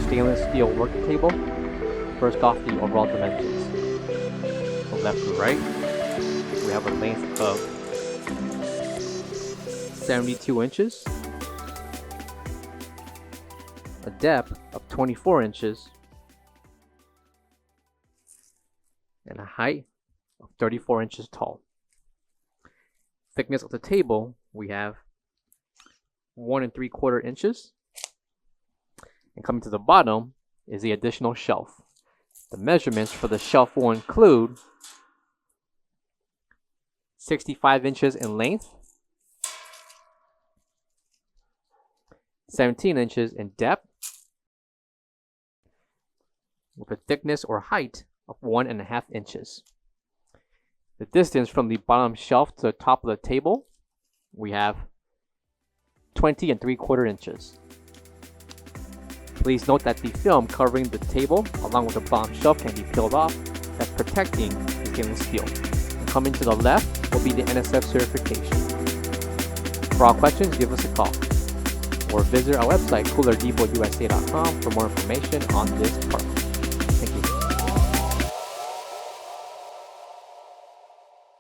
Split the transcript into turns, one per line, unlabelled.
stainless steel working table. First off, the overall dimensions. From left to right, we have a length of 72 inches, a depth of 24 inches, and a height of 34 inches tall. Thickness of the table, we have 1 3/4 inches. And coming to the bottom is the additional shelf. The measurements for the shelf will include 65 inches in length, 17 inches in depth, with a thickness or height of 1.5 inches. The distance from the bottom shelf to the top of the table, we have 20 3/4 inches. Please note that the film covering the table along with the bottom shelf can be peeled off, that's protecting the stainless steel. And coming to the left will be the NSF certification. For all questions, give us a call or visit our website coolerdepotUSA.com for more information on this part.